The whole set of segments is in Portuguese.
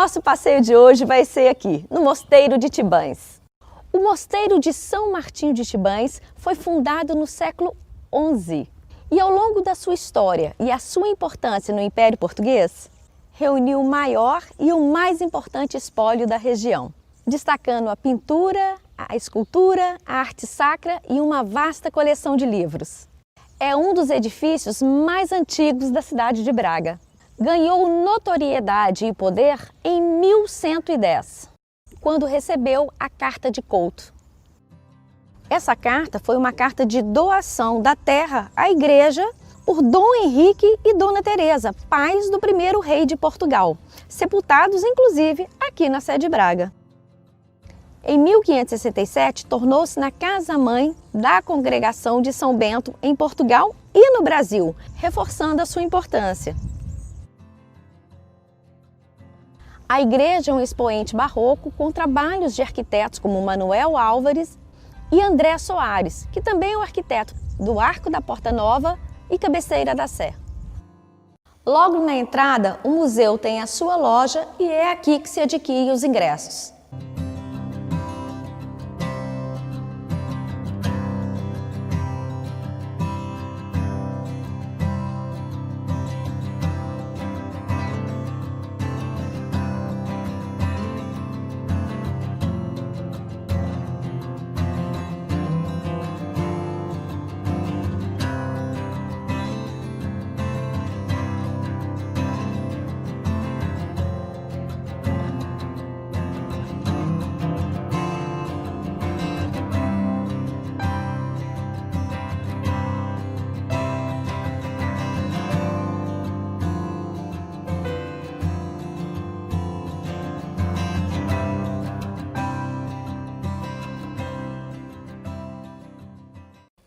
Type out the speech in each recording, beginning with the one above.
nosso passeio de hoje vai ser aqui, no Mosteiro de Tibães. O Mosteiro de São Martinho de Tibães foi fundado no século XI e, ao longo da sua história e a sua importância no Império Português, reuniu o maior e o mais importante espólio da região, destacando a pintura, a escultura, a arte sacra e uma vasta coleção de livros. É um dos edifícios mais antigos da cidade de Braga. Ganhou notoriedade e poder em 1110, quando recebeu a Carta de Couto. Essa carta foi uma carta de doação da terra à igreja por Dom Henrique e Dona Teresa, pais do primeiro rei de Portugal, sepultados inclusive aqui na sede de Braga. Em 1567, tornou-se na casa-mãe da Congregação de São Bento em Portugal e no Brasil, reforçando a sua importância. A igreja é um expoente barroco com trabalhos de arquitetos como Manuel Álvares e André Soares, que também é o arquiteto do Arco da Porta Nova e Cabeceira da Sé. Logo na entrada, o museu tem a sua loja e é aqui que se adquire os ingressos.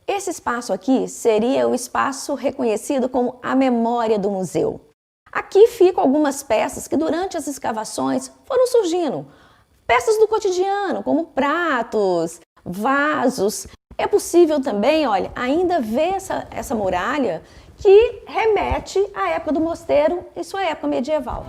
Esse espaço aqui seria o espaço reconhecido como a memória do museu. Aqui ficam algumas peças que durante as escavações foram surgindo. Peças do cotidiano, como pratos, vasos. É possível também, olha, ainda ver essa muralha que remete à época do mosteiro e sua época medieval.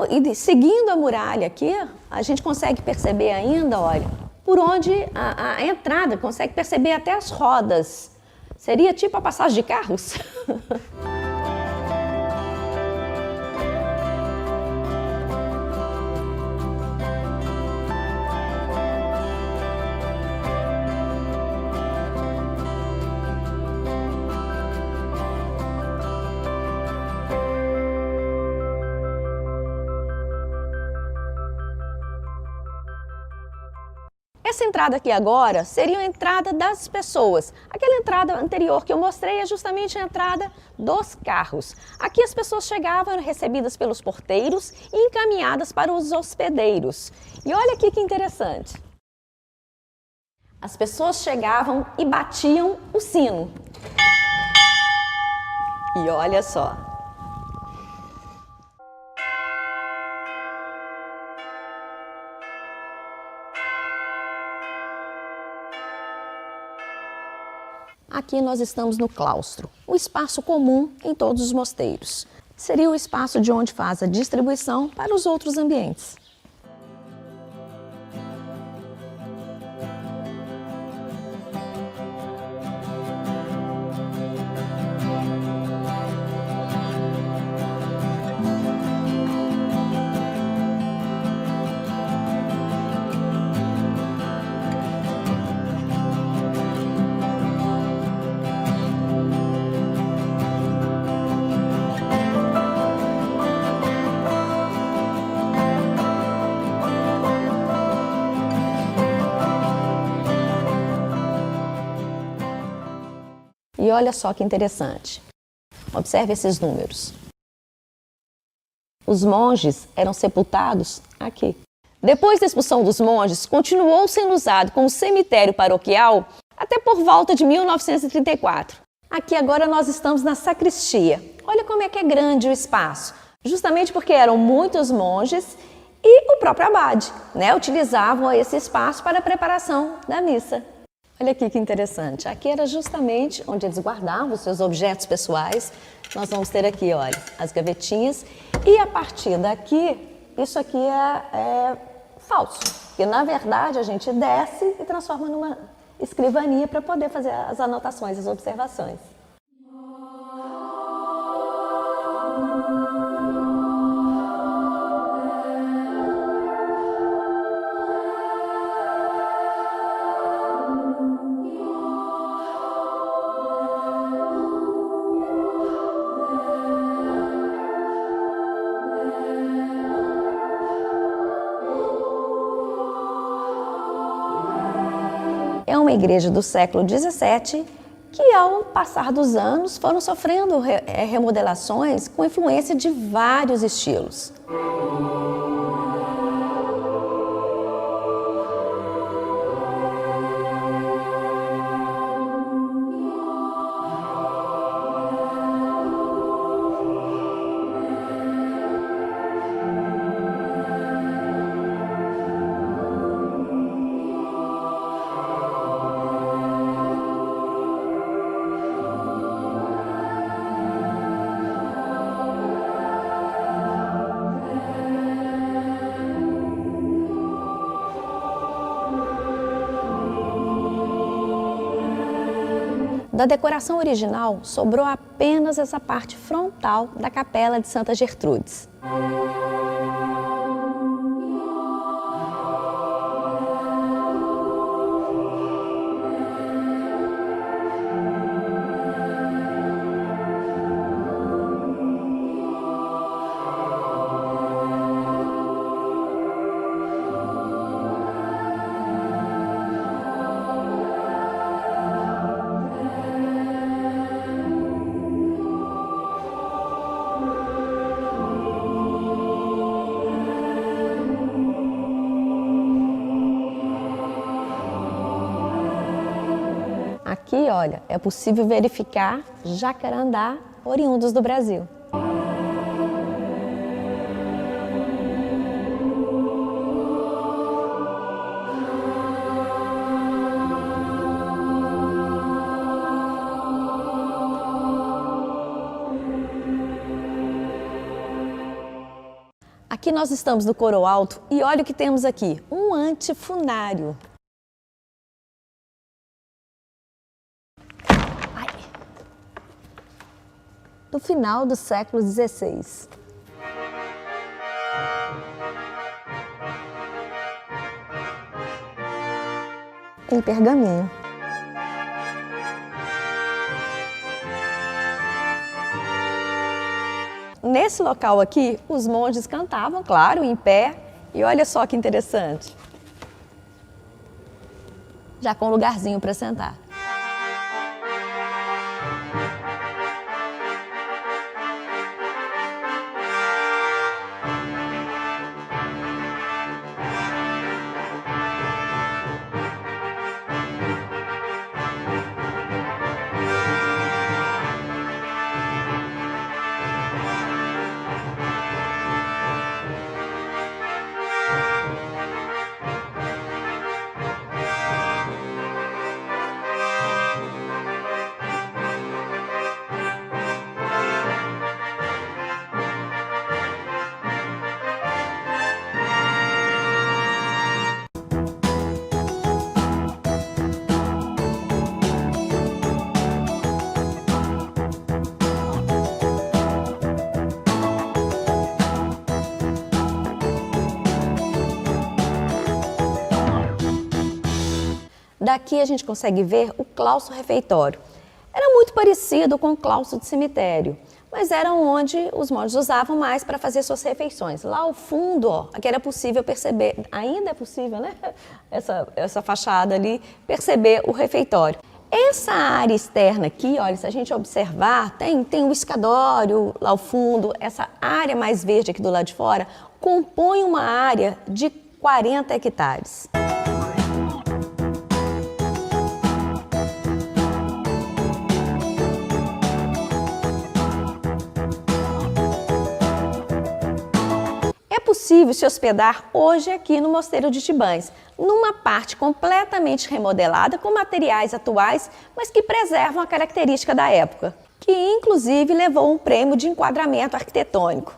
E seguindo a muralha aqui, a gente consegue perceber ainda, olha, por onde a entrada, consegue perceber até as rodas. Seria tipo a passagem de carros? Essa entrada aqui agora seria a entrada das pessoas. Aquela entrada anterior que eu mostrei é justamente a entrada dos carros. Aqui as pessoas chegavam, eram recebidas pelos porteiros e encaminhadas para os hospedeiros. E olha aqui que interessante. As pessoas chegavam e batiam o sino. E olha só. Aqui nós estamos no claustro, o espaço comum em todos os mosteiros. Seria o espaço de onde faz a distribuição para os outros ambientes. E olha só que interessante. Observe esses números. Os monges eram sepultados aqui. Depois da expulsão dos monges, continuou sendo usado como cemitério paroquial até por volta de 1934. Aqui agora nós estamos na sacristia. Olha como é que é grande o espaço, justamente porque eram muitos monges e o próprio abade, utilizavam esse espaço para a preparação da missa. Olha aqui que interessante, aqui era justamente onde eles guardavam os seus objetos pessoais. Nós vamos ter aqui, olha, as gavetinhas, e a partir daqui, isso aqui é falso, porque na verdade a gente desce e transforma numa escrivania para poder fazer as anotações, as observações. É uma igreja do século XVII que, ao passar dos anos, foram sofrendo remodelações com influência de vários estilos. Da decoração original, sobrou apenas essa parte frontal da capela de Santa Gertrudes. Aqui, olha, é possível verificar jacarandá oriundos do Brasil. Aqui nós estamos no coro alto e olha o que temos aqui, um antifunário. Do final do século XVI. Em pergaminho. Nesse local aqui, os monges cantavam, claro, em pé, e olha só que interessante. Já com um lugarzinho para sentar. Daqui a gente consegue ver o claustro refeitório. Era muito parecido com o claustro de cemitério, mas era onde os monges usavam mais para fazer suas refeições. Lá ao fundo, ó, aqui era possível perceber, ainda é possível, né? Essa fachada ali, perceber o refeitório. Essa área externa aqui, olha, se a gente observar, tem um escadório lá ao fundo, essa área mais verde aqui do lado de fora, compõe uma área de 40 hectares. É possível se hospedar hoje aqui no Mosteiro de Tibães, numa parte completamente remodelada com materiais atuais, mas que preservam a característica da época, que inclusive levou um prêmio de enquadramento arquitetônico.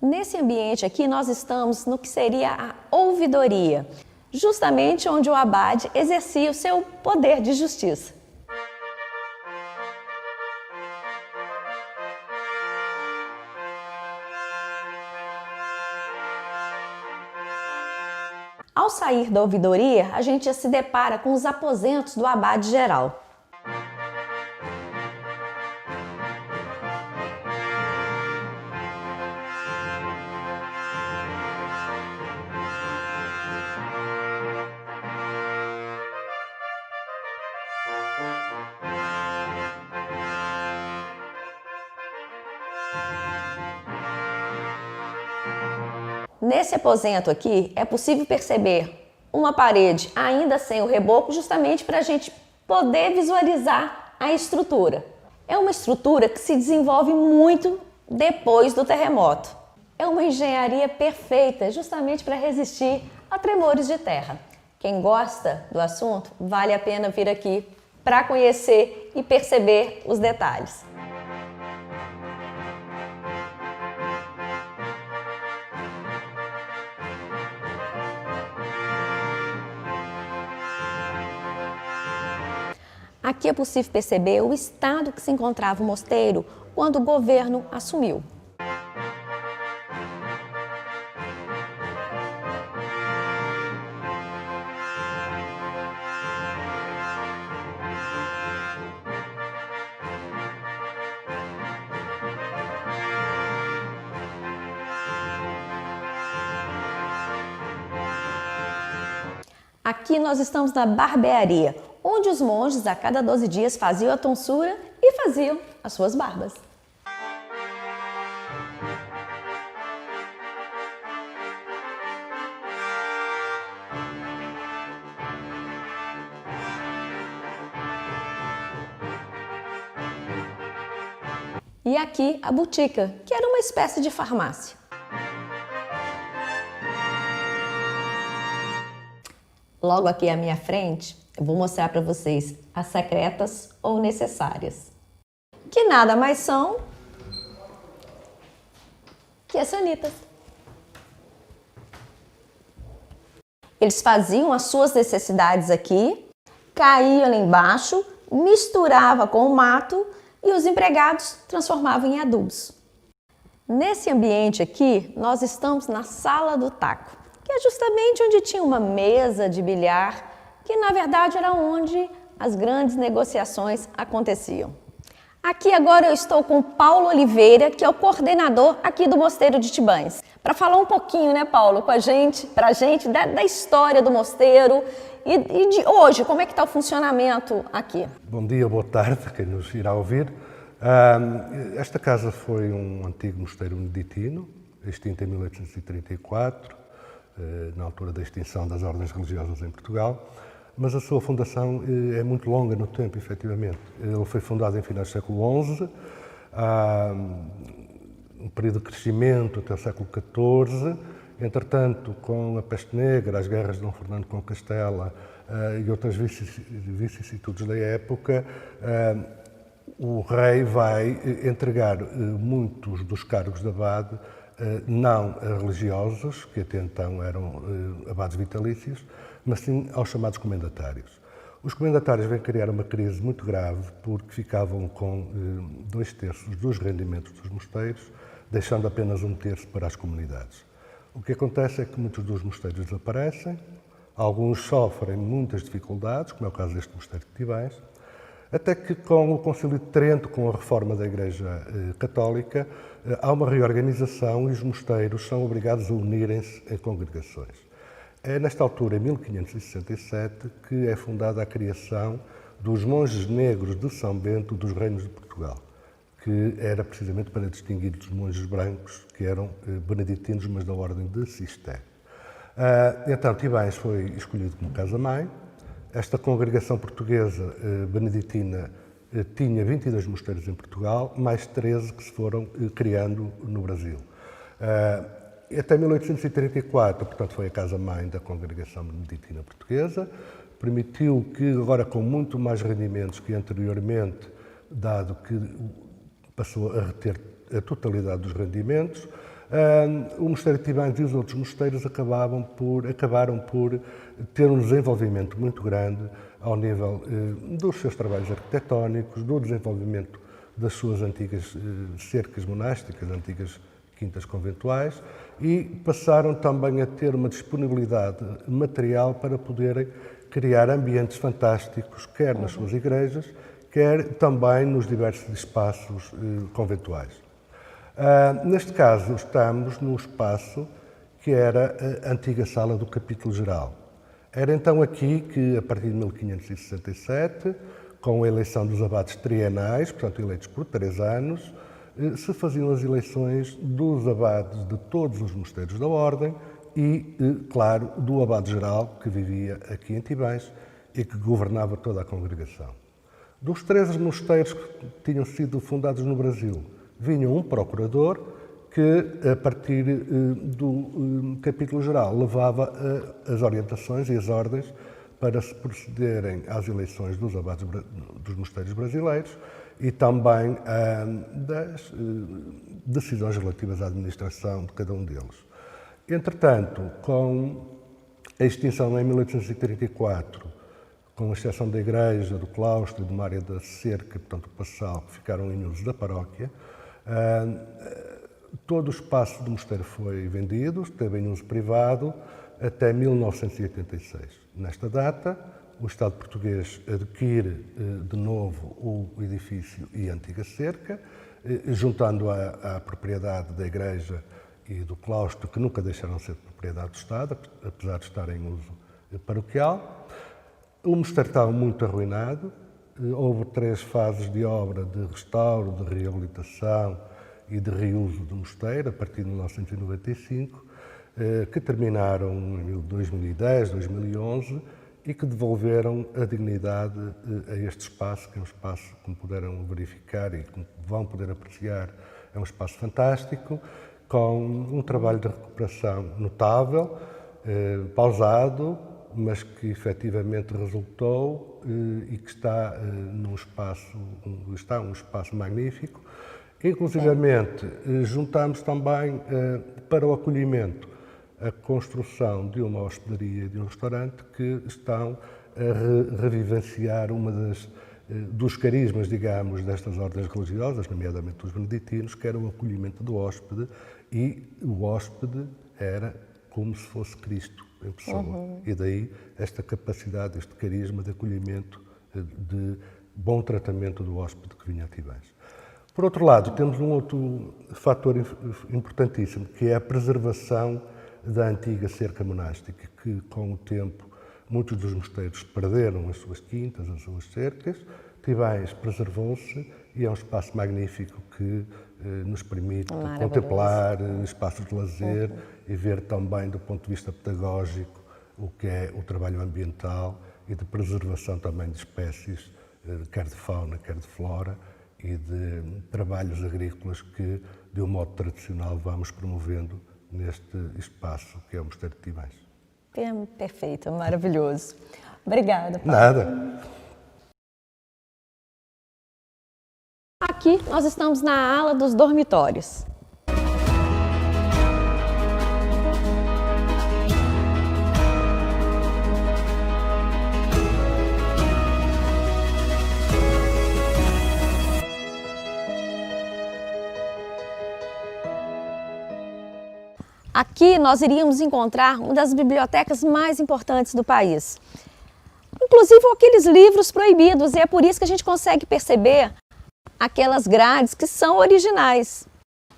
Nesse ambiente aqui, nós estamos no que seria a ouvidoria, justamente onde o abade exercia o seu poder de justiça. Ao sair da ouvidoria, a gente já se depara com os aposentos do abade geral. Nesse aposento aqui, é possível perceber uma parede ainda sem o reboco, justamente para a gente poder visualizar a estrutura. É uma estrutura que se desenvolve muito depois do terremoto. É uma engenharia perfeita, justamente para resistir a tremores de terra. Quem gosta do assunto, vale a pena vir aqui para conhecer e perceber os detalhes. Aqui é possível perceber o estado que se encontrava o mosteiro quando o governo assumiu. Aqui nós estamos na barbearia, onde os monges a cada 12 dias faziam a tonsura e faziam as suas barbas. E aqui a botica, que era uma espécie de farmácia. Logo aqui à minha frente, eu vou mostrar para vocês as secretas ou necessárias, que nada mais são que as sanitas. Eles faziam as suas necessidades aqui, caíam lá embaixo, misturava com o mato e os empregados transformavam em adubos. Nesse ambiente aqui, nós estamos na sala do taco, que é justamente onde tinha uma mesa de bilhar, que na verdade era onde as grandes negociações aconteciam. Aqui agora eu estou com Paulo Oliveira, que é o coordenador aqui do Mosteiro de Tibães, para falar um pouquinho, né, Paulo, com a gente, pra gente, da história do mosteiro e de hoje, como é que está o funcionamento aqui? Bom dia, boa tarde, quem nos irá ouvir. Esta casa foi um antigo mosteiro beneditino, extinto em 1834, na altura da extinção das ordens religiosas em Portugal, mas a sua fundação é muito longa no tempo, efetivamente. Ele foi fundado em finais do século XI, um período de crescimento até o século XIV. Entretanto, com a peste negra, as guerras de Dom Fernando com Castela e outras vicissitudes da época, o rei vai entregar muitos dos cargos de abade não a religiosos, que até então eram abades vitalícios, mas sim aos chamados comendatários. Os comendatários vêm criar uma crise muito grave porque ficavam com 2/3 dos rendimentos dos mosteiros, deixando apenas 1/3 para as comunidades. O que acontece é que muitos dos mosteiros desaparecem, alguns sofrem muitas dificuldades, como é o caso deste mosteiro de Tibães, Até que com o Concílio de Trento, com a reforma da Igreja Católica, há uma reorganização e os mosteiros são obrigados a unirem-se em congregações. É nesta altura, em 1567, que é fundada a criação dos monges negros de São Bento dos Reinos de Portugal, que era precisamente para distinguir dos monges brancos, que eram beneditinos, mas da ordem de Cister. Então, Thibães foi escolhido como casa-mãe. Esta congregação portuguesa beneditina tinha 22 mosteiros em Portugal, mais 13 que se foram criando no Brasil. Até 1834, portanto, foi a casa-mãe da congregação beneditina portuguesa. Permitiu que, agora com muito mais rendimentos que anteriormente, dado que passou a reter a totalidade dos rendimentos, o Mosteiro de Thibães e os outros mosteiros acabaram por ter um desenvolvimento muito grande ao nível dos seus trabalhos arquitetónicos, do desenvolvimento das suas antigas cercas monásticas, antigas quintas conventuais, e passaram também a ter uma disponibilidade material para poderem criar ambientes fantásticos, quer nas suas igrejas, quer também nos diversos espaços conventuais. Neste caso, estamos no espaço que era a antiga sala do Capítulo Geral. Era então aqui que, a partir de 1567, com a eleição dos abades trienais, portanto eleitos por 3 anos, se faziam as eleições dos abades de todos os mosteiros da Ordem e, claro, do abade-geral que vivia aqui em Thibães e que governava toda a congregação. Dos 13 mosteiros que tinham sido fundados no Brasil, vinha um procurador que, a partir do capítulo geral, levava as orientações e as ordens para se procederem às eleições dos abades dos mosteiros brasileiros e também das decisões relativas à administração de cada um deles. Entretanto, com a extinção em 1834, com exceção da igreja, do claustro e de uma área da cerca, portanto o passal, que ficaram em uso da paróquia, todo o espaço do mosteiro foi vendido, esteve em uso privado até 1986. Nesta data, o Estado português adquire de novo o edifício e a antiga cerca, juntando à propriedade da igreja e do claustro, que nunca deixaram de ser de propriedade do Estado, apesar de estar em uso paroquial. O mosteiro estava muito arruinado, houve 3 fases de obra de restauro, de reabilitação e de reuso do mosteiro, a partir de 1995, que terminaram em 2010, 2011 e que devolveram a dignidade a este espaço, que é um espaço, como puderam verificar e como vão poder apreciar, é um espaço fantástico, com um trabalho de recuperação notável, pausado, mas que efetivamente resultou e que está um espaço magnífico. Inclusivamente, juntamos também para o acolhimento a construção de uma hospedaria e de um restaurante que estão a revivenciar dos carismas, digamos, destas ordens religiosas, nomeadamente dos beneditinos, que era o acolhimento do hóspede, e o hóspede era como se fosse Cristo em pessoa. E daí esta capacidade, este carisma de acolhimento, de bom tratamento do hóspede que vinha a Thibães. Por outro lado, temos um outro fator importantíssimo, que é a preservação da antiga cerca monástica, que com o tempo muitos dos mosteiros perderam as suas quintas, as suas cercas. Thibães preservou-se e é um espaço magnífico que nos permite contemplar espaços de lazer e ver também do ponto de vista pedagógico o que é o trabalho ambiental e de preservação também de espécies, quer de fauna, quer de flora, e de trabalhos agrícolas que, de um modo tradicional, vamos promovendo neste espaço que é o Mosteiro de Thibães. Perfeito, maravilhoso. Obrigada, Paulo. Nada. Aqui nós estamos na ala dos dormitórios. Aqui nós iríamos encontrar uma das bibliotecas mais importantes do país. inclusive aqueles livros proibidos, e é por isso que a gente consegue perceber aquelas grades que são originais.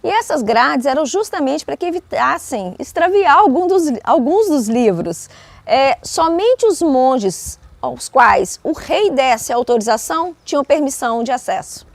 E essas grades eram justamente para que evitassem extraviar alguns dos livros. Somente os monges aos quais o rei desse a autorização tinham permissão de acesso.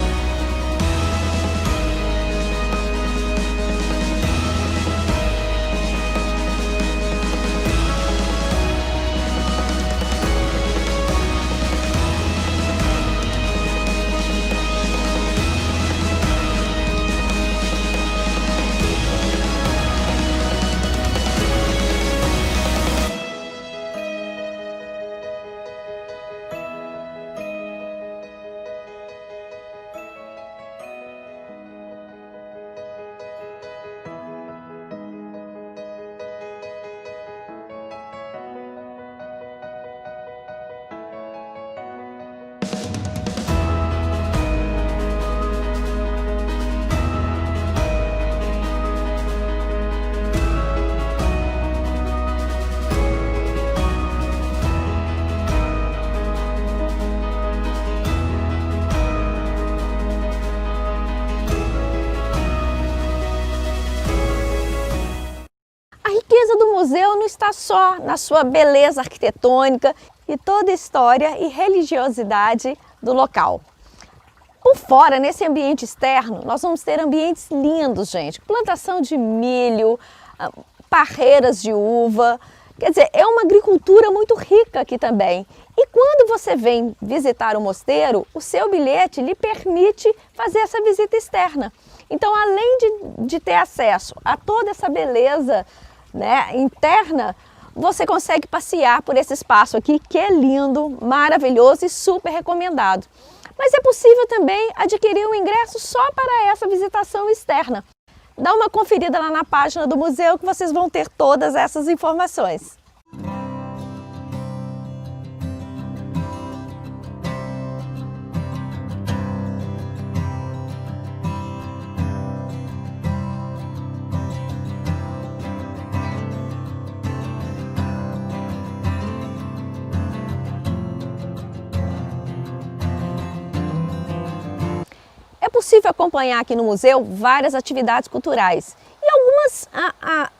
O museu não está só na sua beleza arquitetônica e toda a história e religiosidade do local. Por fora, nesse ambiente externo, nós vamos ter ambientes lindos, gente. Plantação de milho, parreiras de uva. Quer dizer, é uma agricultura muito rica aqui também. E quando você vem visitar o mosteiro, o seu bilhete lhe permite fazer essa visita externa. Então, além de ter acesso a toda essa beleza, né, interna, você consegue passear por esse espaço aqui, que é lindo, maravilhoso e super recomendado. Mas é possível também adquirir um ingresso só para essa visitação externa. Dá uma conferida lá na página do museu que vocês vão ter todas essas informações. É possível acompanhar aqui no museu várias atividades culturais e algumas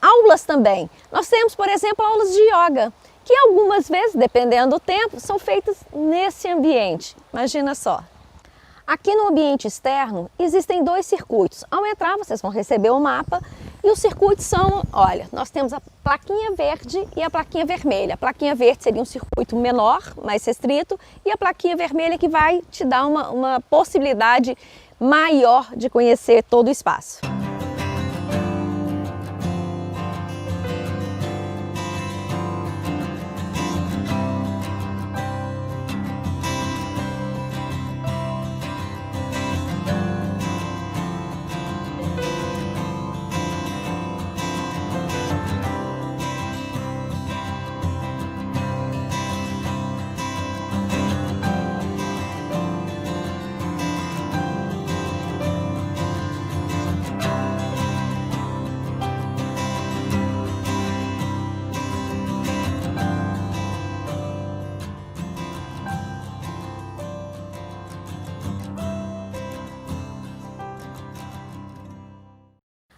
aulas também. Nós temos, por exemplo, aulas de yoga, que algumas vezes, dependendo do tempo, são feitas nesse ambiente. Imagina só. Aqui no ambiente externo existem 2 circuitos. Ao entrar, vocês vão receber o mapa e os circuitos são, olha, nós temos a plaquinha verde e a plaquinha vermelha. A plaquinha verde seria um circuito menor, mais restrito, e a plaquinha vermelha que vai te dar uma possibilidade maior de conhecer todo o espaço.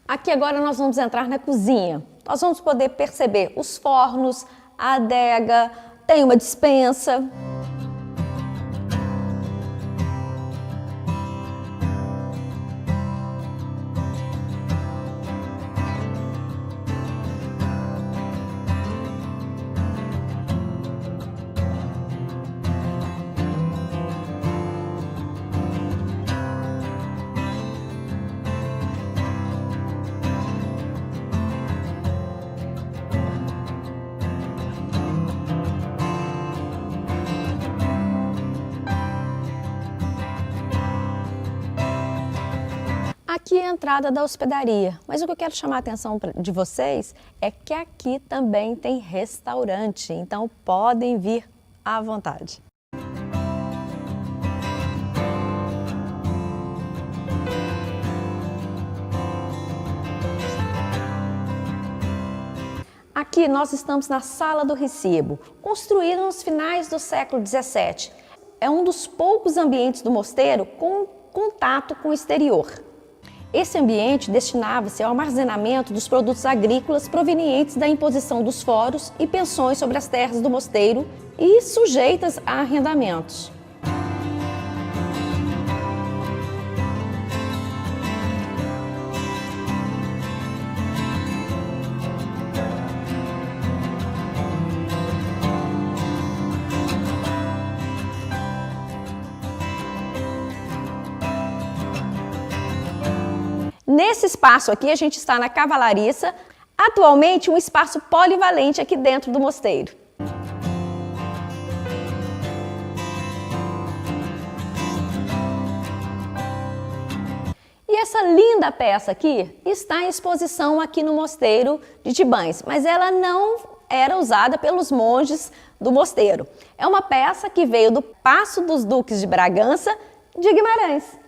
Aqui agora nós vamos entrar na cozinha. Nós vamos poder perceber os fornos, a adega, tem uma despensa. Aqui é a entrada da hospedaria, mas o que eu quero chamar a atenção de vocês é que aqui também tem restaurante, então podem vir à vontade. Aqui nós estamos na Sala do Recibo, construída nos finais do século XVII. É um dos poucos ambientes do mosteiro com contato com o exterior. Esse ambiente destinava-se ao armazenamento dos produtos agrícolas provenientes da imposição dos foros e pensões sobre as terras do mosteiro e sujeitas a arrendamentos. Nesse espaço aqui, a gente está na cavalariça, atualmente um espaço polivalente aqui dentro do mosteiro. E essa linda peça aqui está em exposição aqui no mosteiro de Tibães, mas ela não era usada pelos monges do mosteiro. É uma peça que veio do Paço dos Duques de Bragança de Guimarães.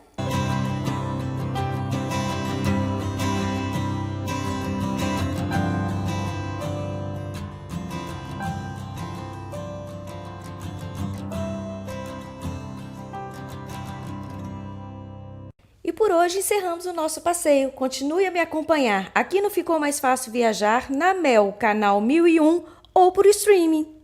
E por hoje encerramos o nosso passeio. Continue a me acompanhar aqui no Ficou Mais Fácil Viajar, na Mel, canal 1001 ou por streaming.